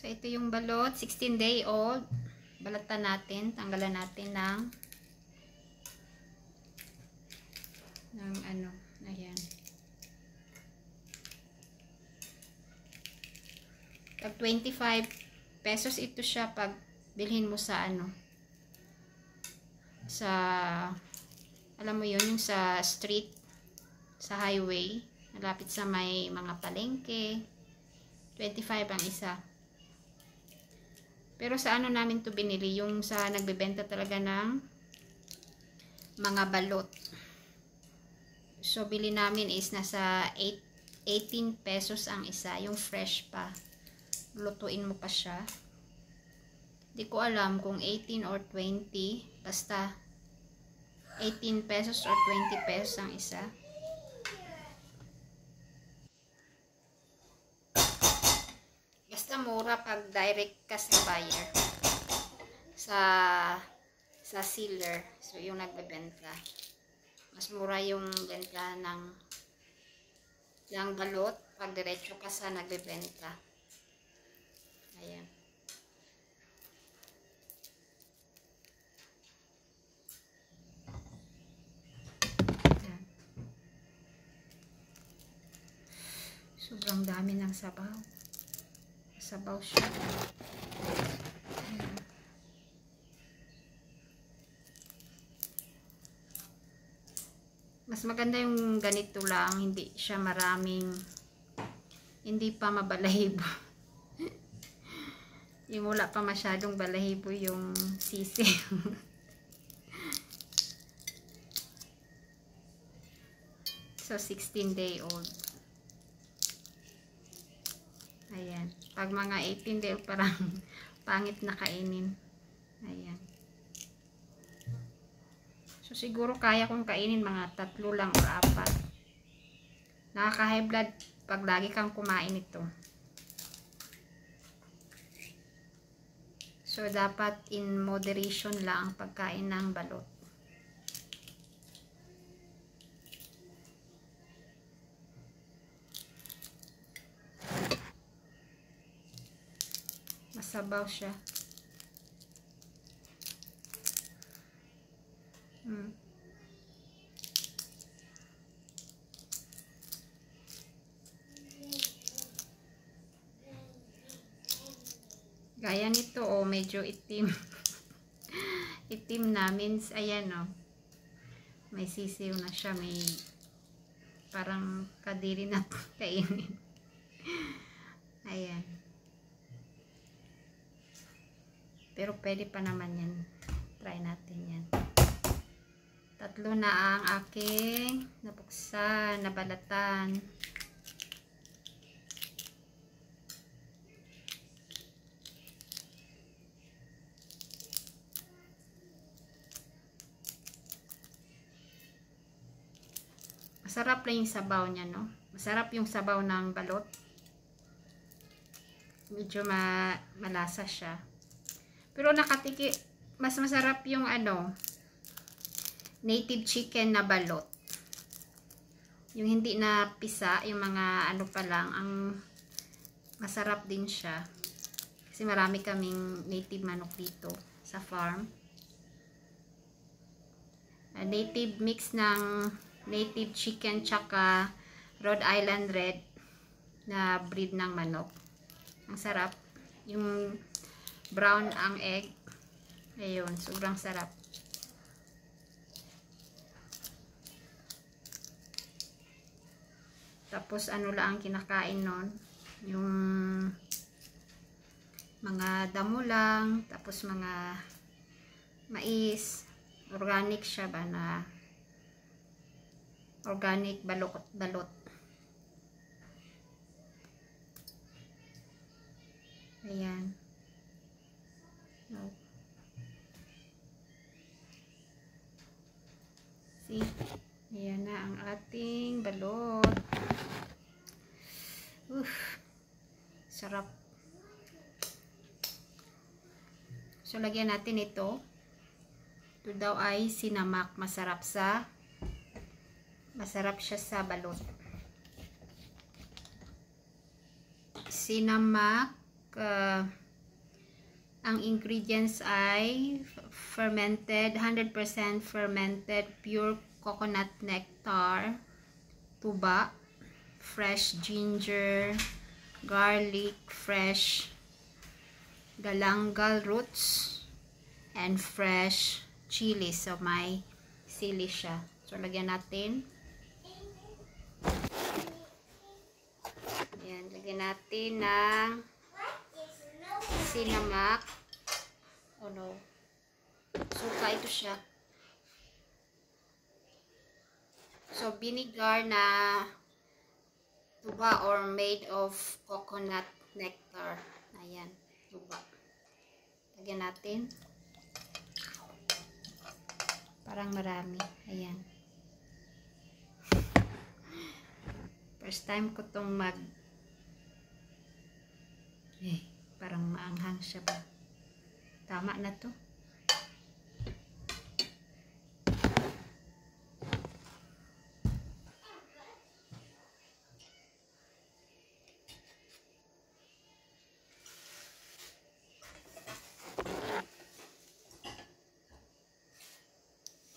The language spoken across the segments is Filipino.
So, ito yung balot. 16-day-old. Balatan natin. Tanggalan natin ng ano. Ayan. Pag 25 pesos ito siya pag bilhin mo sa ano. Sa, alam mo yun, yung sa street, sa highway. Malapit sa may mga palengke. 25 ang isa. Pero sa ano namin to binili? Yung sa nagbebenta talaga ng mga balot. So, bili namin is nasa 18 pesos ang isa. Yung fresh pa. Lutuin mo pa siya. Di ko alam kung 18 or 20. Basta 18 pesos or 20 pesos ang isa. Basta mura pag direct ka sa buyer. Sa seller. So, yung nagbebenta. Mas mura yung benta ng balot pag diretso ka sa nagbebenta. Ayan. Ayan. Sobrang dami ng sabaw. Sabaw siya. Ayan. Mas maganda yung ganito lang, hindi siya maraming, hindi pa mabalahibo. Yung wala pa masyadong balahibo yung sisi. So, 16-day-old. Ayan. Pag mga 18-day-old, parang pangit na kainin. Ayan. So, siguro kaya kong kainin mga 3 lang o 4. Nakaka-high blood pag lagi kang kumain ito. So, dapat in moderation lang ang pagkain ng balot. Masabaw siya. Gaya nito, oh, medyo itim. Itim na, means, ayan, oh. May sisiw na siya, may parang kadiri na kainin. Ayan. Pero pwede pa naman yan. Try natin yan. 3 na ang aking nabuksan, nabalatan. Masarap lang yung sabaw niya, no? Masarap yung sabaw ng balot. Medyo malasa siya. Pero mas masarap yung ano, native chicken na balot. Yung hindi na pisa, yung mga ano pa lang, ang masarap din siya. Kasi marami kaming native manok dito sa farm. Native mix ng native chicken tsaka Rhode Island Red na breed ng manok. Ang sarap. Yung brown ang egg. Ayun, sobrang sarap. Tapos ano lang ang kinakain nun, yung mga damo lang, tapos mga mais, organic siya ba na organic balot. Ayan. See? Ayan na ang ating balot. Sarap. So, lagyan natin ito. Ito daw ay sinamak. Masarap siya sa balot. Sinamak ang ingredients ay fermented, 100% fermented pure coconut nectar, tuba, fresh ginger, garlic, fresh galangal roots, and fresh chili. So may sili siya. So lagyan natin. Ayan, lagyan natin ng sinamak. Oh no. Suka ito siya. So vinegar na tuba or made of coconut nectar. Ayan, tuba. Lagyan natin. Parang marami. Ayan. First time ko tong parang maanghang siya ba? Tama na to.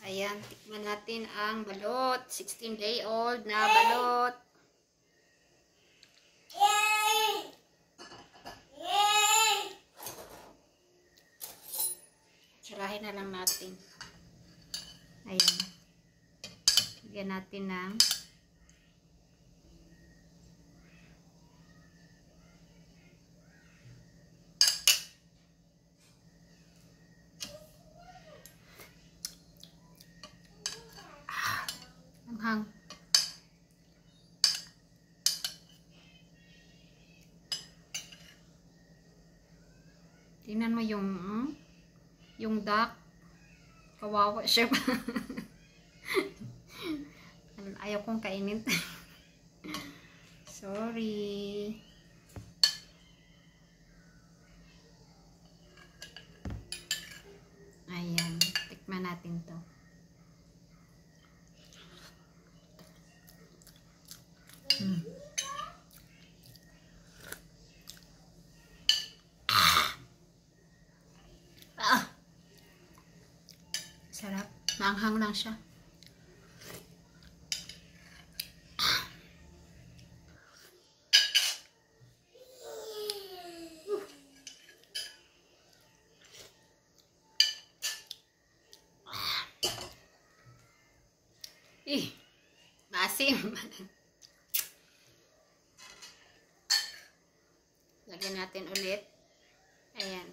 Ayan, tikman natin ang balot. 16-day-old na balot. Sarahin na lang natin. Ayan. Lagyan natin ng anghang. Tingnan mo yung duck. Kawawa siya pa. Ayaw kong kainin. Sorry. Ayan. Tikman natin to. Sarap. Maanghang lang siya. Maasim. Lagyan natin ulit. Ayan.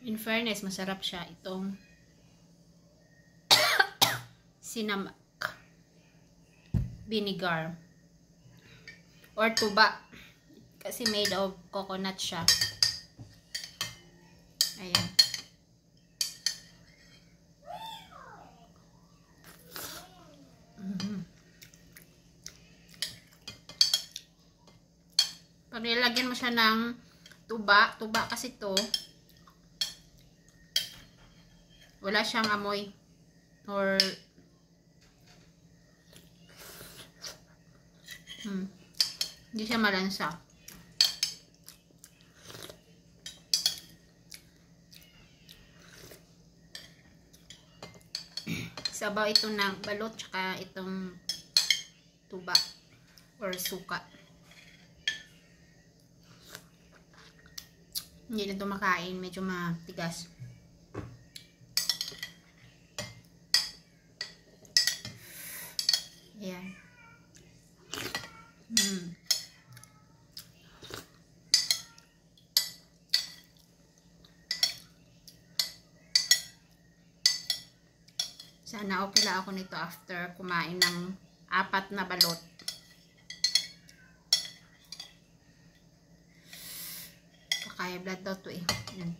In fairness, masarap siya itong sinamak vinegar or tuba kasi made of coconut siya. Ayan. Pag nilagyan mo siya ng tuba kasi to wala siyang amoy or hindi siya malansa. Sabaw ito ng balot tsaka itong tuba or suka. Hindi na ito makain, medyo matigas. Ayan. Sana okay lang ako nito after kumain ng 4 na balot. Kakaya blood daw to eh. Yan.